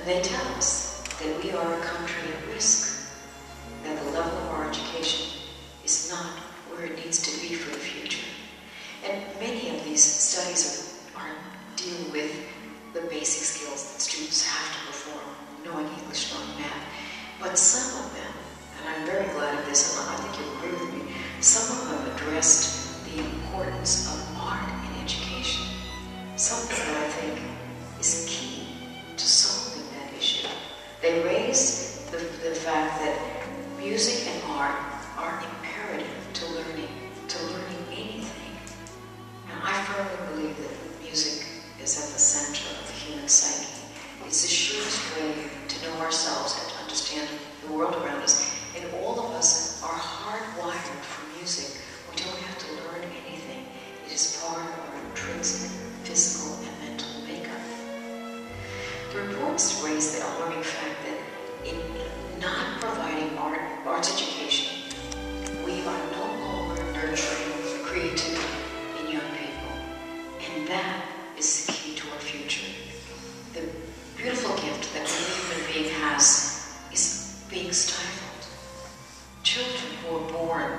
they tell us that we are a country at risk, that the level of our education is not where it needs to be for the future. And many of these studies are dealing with the basic skills that students have to perform, knowing English, knowing math. But some of them, and I'm very glad of this, and I think you'll agree with me, some of them addressed the importance of art in education, something that I think is key to solving that issue. They raised the fact that music and art are imperative to learning anything. And I firmly believe that music is at the center of the human psyche. It's the surest way to know ourselves and to understand the world around us. And all of us are hardwired for music. We don't have to learn anything. It is part of our intrinsic physical and mental makeup. The reports raise the alarming fact that in not providing arts education, we are no longer nurturing creativity in young people. And that is the key to our future. The beautiful gift that every human being has is being stifled. Children who are born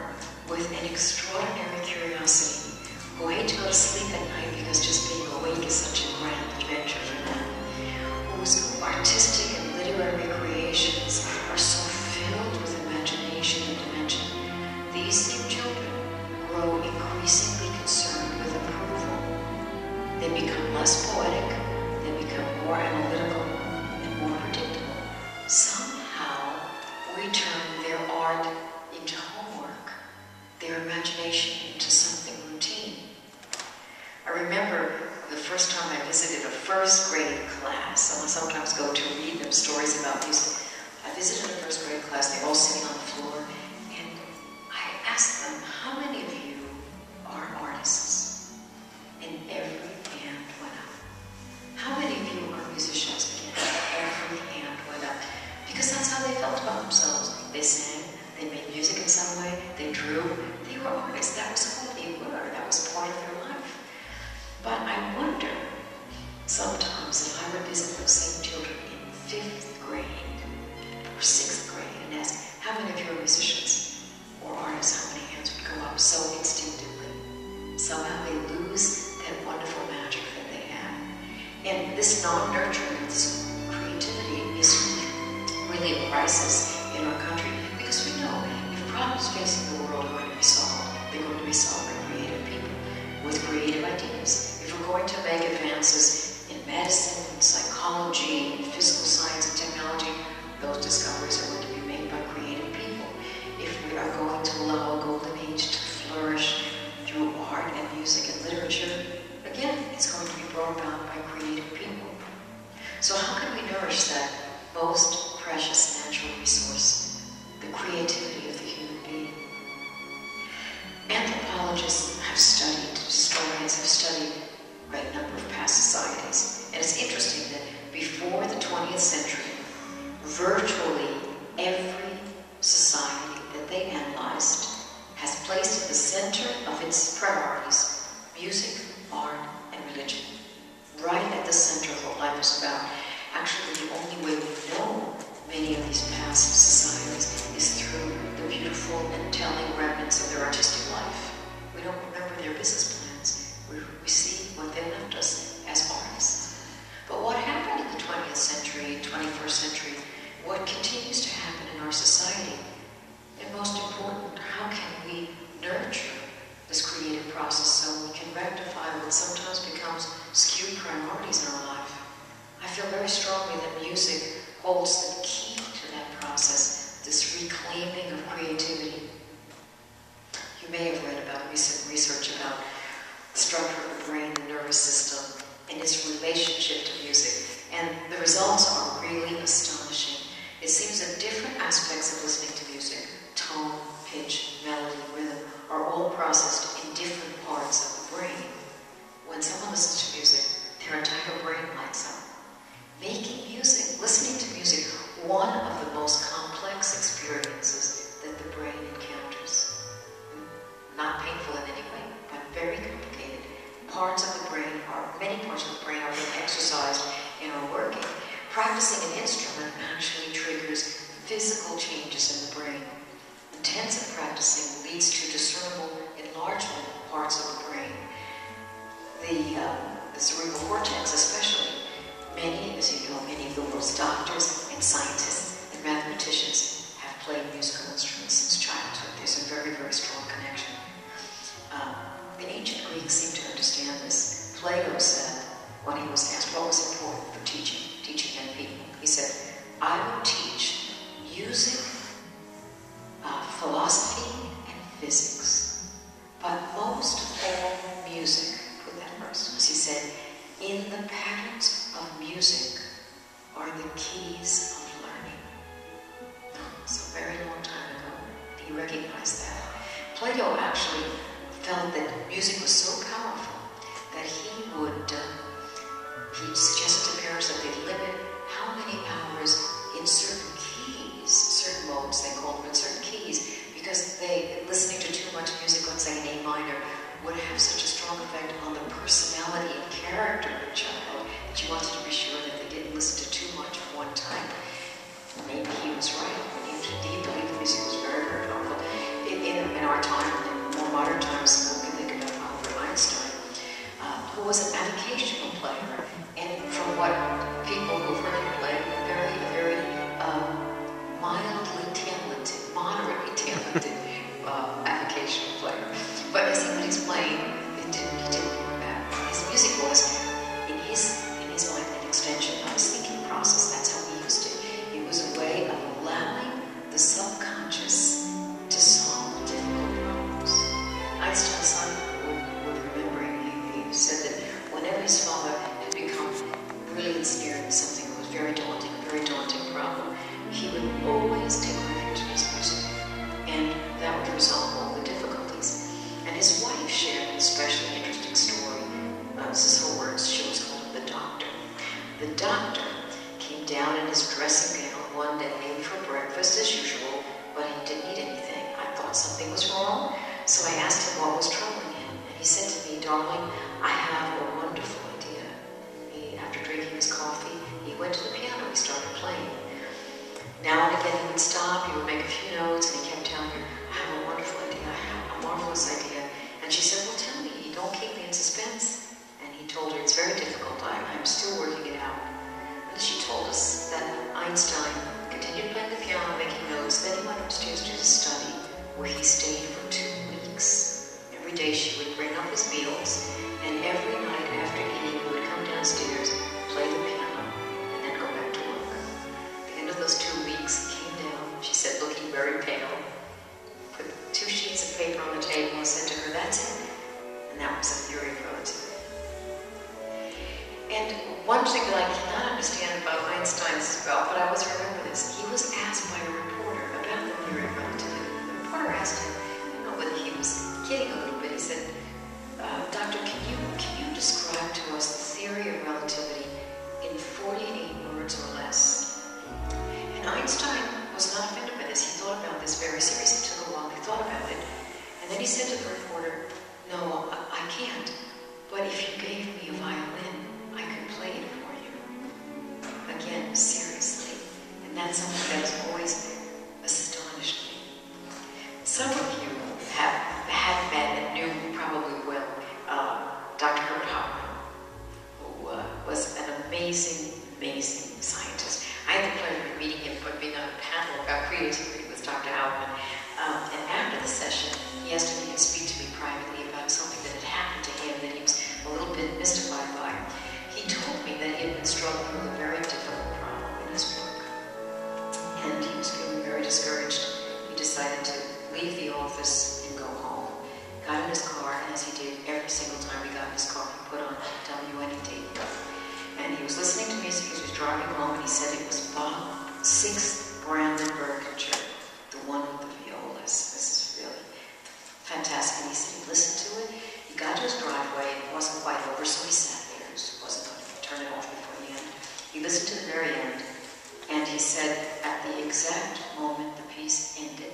with an extraordinary curiosity, who hate to go to sleep at night because just being awake is such a grand adventure for them, whose artistic and literary creations are so filled with imagination and dimension. These same children grow increasingly concerned with approval. They become less poetic, they become more analytical and more predictable. Somehow we turn their art into homework, their imagination into something routine. I remember the first time I visited a first grade class, and I sometimes go to read them stories about music. I visited a first grade class, they were all sitting on the floor, and I asked them, how many of you are artists? And every hand went up. How many of you are musicians? And every hand went up. Because that's how they felt about themselves. They sang, they made music in some way, they drew, they were artists. That was who they were, that was part of their life. But I wonder, sometimes, if I would visit those same children in 5th grade or 6th grade and ask, how many of you are musicians or artists, how many hands would go up so instinctively? Somehow they lose that wonderful magic that they have. And this non-nurturing, this creativity is really a crisis in our country, because we know if problems facing the world are going to be solved, they're going to be solved by creative people with creative ideas. If we're going to make advances in medicine, in psychology, in physical science and technology, those discoveries are going to be made by creative people. If we are going to allow a golden age to flourish through art and music and literature, again, it's going to be brought about by creative people. So how can we nourish that most precious natural resource, the creativity of the human being? Anthropologists have studied, historians have studied a great number of past societies. And it's interesting that before the 20th century, virtually every society that they analyzed has placed at the center of its priorities music, art, and religion. Right at the center of what life is about. Actually, the only way we know many of these past societies is through the beautiful and telling remnants of their artistic life. We don't remember their business plans. We see what they left us as artists. But what happened in the 20th century, 21st century, what continues to happen in our society, and most important, how can we nurture this creative process so we can rectify what sometimes becomes skewed priorities in our life? I feel very strongly that music holds the key to that process, this reclaiming of creativity. You may have read about recent research about the structure of the brain and nervous system and its relationship to music, and the results are really astonishing. It seems that different aspects of listening to music, tone, pitch, melody, rhythm, are all processed in different parts of the brain. When someone listens to music, their entire brain lights up. Making music, listening to music, one of the most complex experiences that the brain encounters. Not painful in any way, but very complicated. Many parts of the brain are being exercised and are working. practicing an instrument actually triggers physical changes in the brain. Intensive practicing leads to discernible enlargement of parts of the brain. The cerebral cortex especially. Many, as you know, many of the world's doctors and scientists and mathematicians have played musical instruments since childhood. There's a very, very strong connection. The ancient Greeks seemed to understand this. Plato said, when he was asked what was important for teaching young people, he said, I would teach music, philosophy, and physics, but most of all music, put that first, because he said, in the patterns of music are the keys of learning. So a very long time ago, he recognized that. Plato actually felt that music was so powerful that he suggested to parents that they limit how many hours in certain keys, certain modes they called them, in certain keys, because listening to too much music, let's say in A minor, would have such a strong effect on the personality and character of the child that you wanted to be sure that they didn't listen to too much at one time. Maybe he was right. He believed the music was very, very powerful. In our time, in more modern times, we think about Albert Einstein, who was an avocational player, and from what people who've heard him play, very, very mildly talented, moderately talented avocational player. But as he playing, he didn't work that. His music was, in his mind, an extension of his thinking process. That's how he used it. It was a way of allowing the subconscious to solve difficult problems. Einstein's son would remember, he said that whenever his father had become really ensnared in something that was very daunting problem, he would always take refuge in his music. And that would resolve all the difficulties. And his wife shared an especially interesting story. This is her words. She was called the doctor. The doctor came down in his dressing gown one day for breakfast as usual, but he didn't eat anything. I thought something was wrong, so I asked him what was troubling him. And he said to me, darling, I have a wonderful idea. After drinking his coffee, he went to the piano. He started playing. Now and again he would stop, he would make a few notes, and he kept telling her, I have a wonderful idea, I have a marvelous idea. And she said, well, tell me, you don't keep me in suspense. And he told her, it's very difficult, I'm still working it out. And she told us that Einstein continued playing the piano, making notes, then he went upstairs to his study, where he stayed for 2 weeks. Every day she would bring up his meals, and every night after eating, he would come downstairs, play the piano, and then go back to work. At the end of those 2 weeks, he came down, she said, looking very pale, put 2 sheets of paper on the table and said to her, that's it. And that was a theory of relativity. And one thing that I cannot understand about Einstein's, but I always remember this, he was asked by a reporter about the theory of relativity. The reporter asked him, I don't know whether he was kidding a little bit, he said, Doctor, can you describe to us the theory of relativity in 48 words or less? And Einstein was not offended by this. He thought about this very seriously. It took a while. He thought about it. And then he said to the reporter, no, I can't. But if you gave me a violin, I could play it for you. Again, seriously. And that's something that has always astonished me. Some of you have met and knew probably well Dr. Herbert Hauptmann, who was an amazing, amazing scientist. I had the pleasure of meeting him, but being on a panel about creativity with Dr. Hauptmann. And after the session, he asked if he could speak to me privately about something that had happened to him that he was a little bit mystified by. He told me that he had been struggling with a very difficult problem in his work. And he was feeling very discouraged. He decided to leave the office and go home. Got in his car, and as he did every single time he got in his car, he put on WNED. And he was listening to music as he was driving home, and he said it was Bach 6th Brandenburg Concerto, the one with the violas. This is really fantastic. And he said he listened to it. He got to his driveway, and it wasn't quite over, so he sat there. He wasn't going to turn it off before the end. He listened to the very end, and he said at the exact moment the piece ended,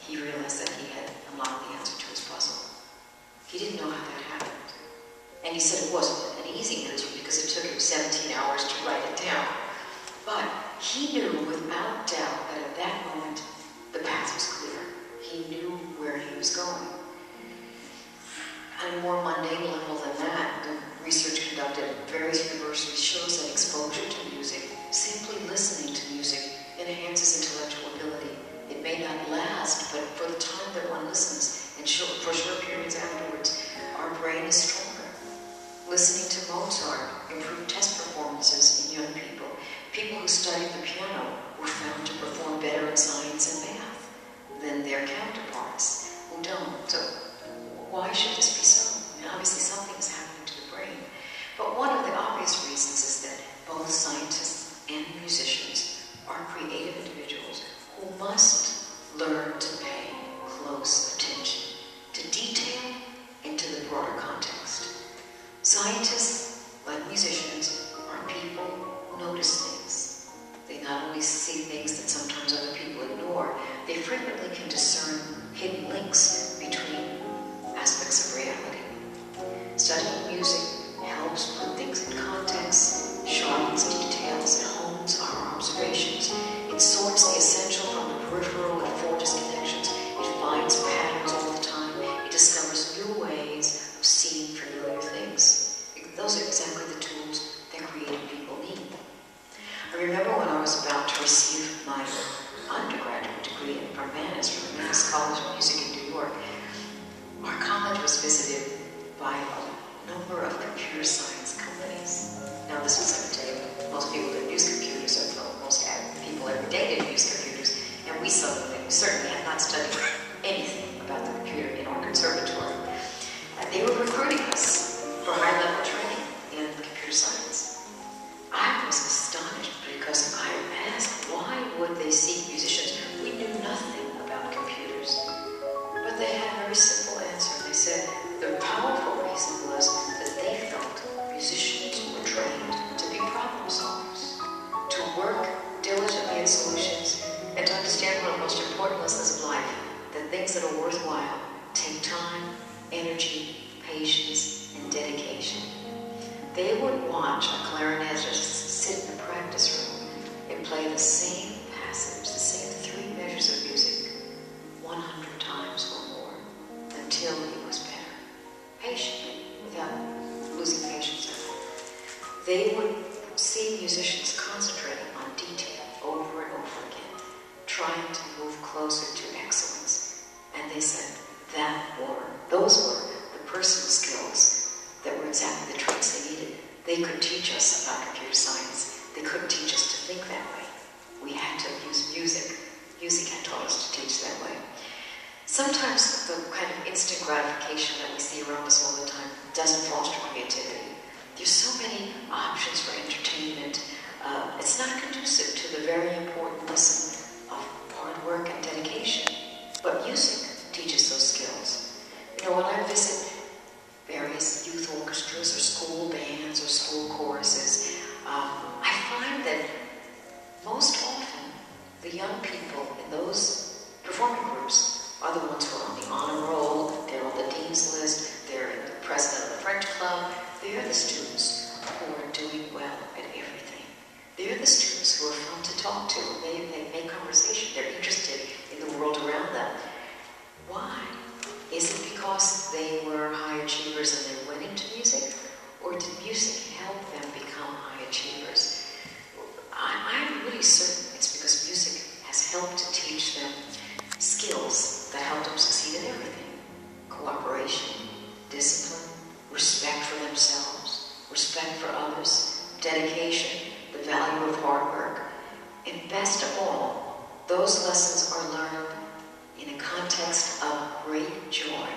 he realized that he had unlocked the answer to his puzzle. He didn't know how that happened. And he said it wasn't an easy answer because it took him 17 hours to write it down. But who studied the piano were found to perform better in science and math than their counterparts who don't. So why should this be so? I mean, obviously something is happening to the brain. But one of the obvious reasons is that both scientists and musicians are creative individuals who must learn to pay close attention to detail and to the broader context. Scientists, like musicians, are people who notice things. They not only see things that sometimes other people ignore, they frequently can discern hidden links between aspects of reality. Studying music helps put things in context, sharpens details, it hones our observations. It sorts the essential from the peripheral, it forges connections, it finds patterns all the time, it discovers new ways of seeing familiar things. Those are exactly the tools that creative people need. I remember when I was about to receive my undergraduate degree in Permanis from the Memphis College of Music in New York, our college was visited by a number of computer science companies. Now this was, I tell you, most people didn't use computers, or most people every day didn't use computers, and we certainly had not studied anything about the computer in our conservatory. They were recruiting us for high-level training in computer science. I was astonished because I asked why would they seek musicians? We knew nothing about computers. But they had a very simple answer. They said the powerful reason was that they felt musicians were trained to be problem solvers, to work diligently at solutions, and to understand one of the most important lessons of life, that things that are worthwhile take time, energy, patience, and dedication. They would watch a clarinetist sit in the practice room and play the same passage, the same 3 measures of music, 100 times or more, until he was better, patiently, without losing patience at all. They would see musicians concentrating on detail over and over again, trying to move closer to excellence. And they said those were the personal skills that were exactly the traits they needed. They could teach us about computer science. They couldn't teach us to think that way. We had to use music. Music had taught us to teach that way. Sometimes the kind of instant gratification that we see around us all the time doesn't foster creativity. There's so many options for entertainment. It's not conducive to the very important lesson of hard work and dedication. But music teaches those skills. You know, when I visit various youth orchestras or school bands or school choruses, I find that most often the young people in those performing groups are the ones who are on the honor roll, they're on the dean's list, they're the president of the French club. They're the students who are doing well at everything. They're the students who are fun to talk to. They make conversation. They're interested in the world around them. Why? Is it because they were high achievers and they went into music? Or did music help them become high achievers? I'm really certain it's because music has helped to teach them skills that help them succeed in everything. Cooperation, discipline, respect for themselves, respect for others, dedication, the value of hard work. And best of all, those lessons are learned in a context of great joy.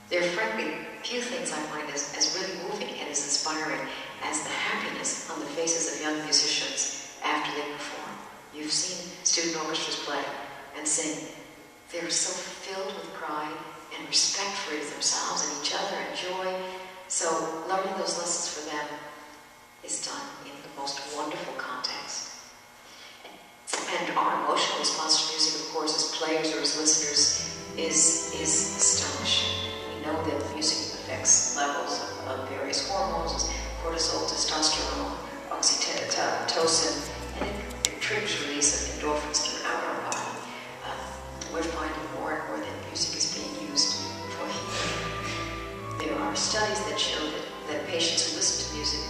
There are frankly few things I find as really moving and as inspiring as the happiness on the faces of young musicians after they perform. You've seen student orchestras play and sing. They're so filled with pride and respect for themselves and each other and joy. So learning those lessons for them is done in the most wonderful context. And our emotional response to music, of course, as players or as listeners, is astonishing. We know that music affects levels of various hormones, cortisol, testosterone, oxytocin, and it triggers release of endorphins throughout our body. We're finding more and more that music is being used for healing. There are studies that show that patients who listen to music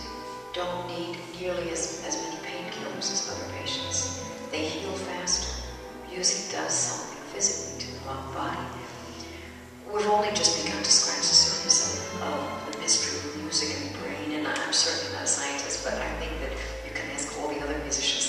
don't need nearly as many painkillers as other patients. They heal faster. Music does something physically to the body. We've only just begun to scratch the surface of the mystery of music and the brain, and I'm certainly not a scientist, but I think that you can ask all the other musicians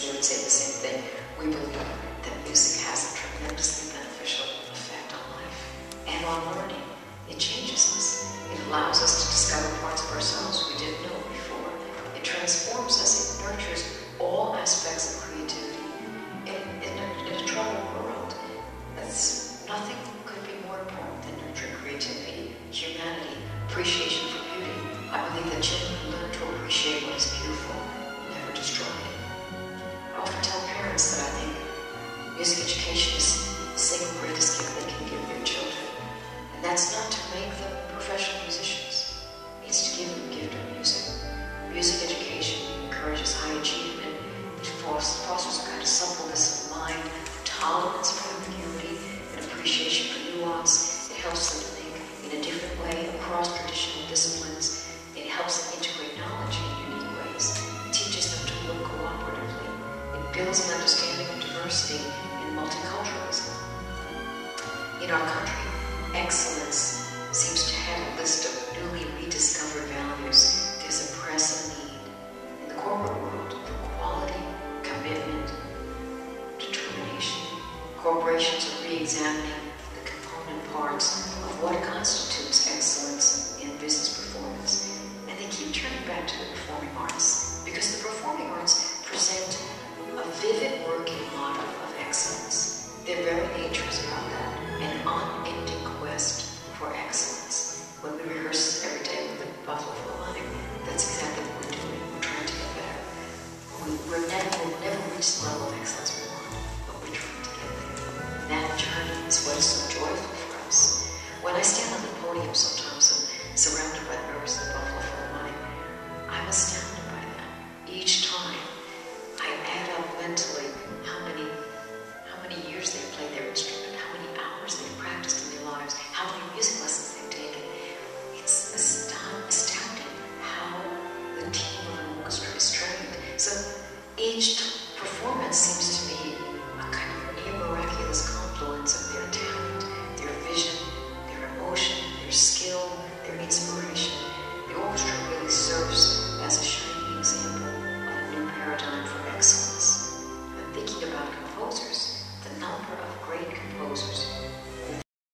tolerance for ambiguity, an appreciation for nuance. It helps them to think in a different way across traditional disciplines. It helps them integrate knowledge in unique ways. It teaches them to work cooperatively. It builds an understanding of diversity and multiculturalism. In our country, excellence seems to have a list of newly rediscovered values. There's a pressing need in the corporate world for quality, commitment, determination. Corporations are re-examining the component parts of what constitutes excellence in business performance. And they keep turning back to the performing arts, because the performing arts present a vivid working model of excellence. Their very nature is about that, an unending quest for excellence. When we rehearse every day with the Buffalo Philharmonic, that's exactly what we're doing. We're trying to get better. We'll never reach the level of excellence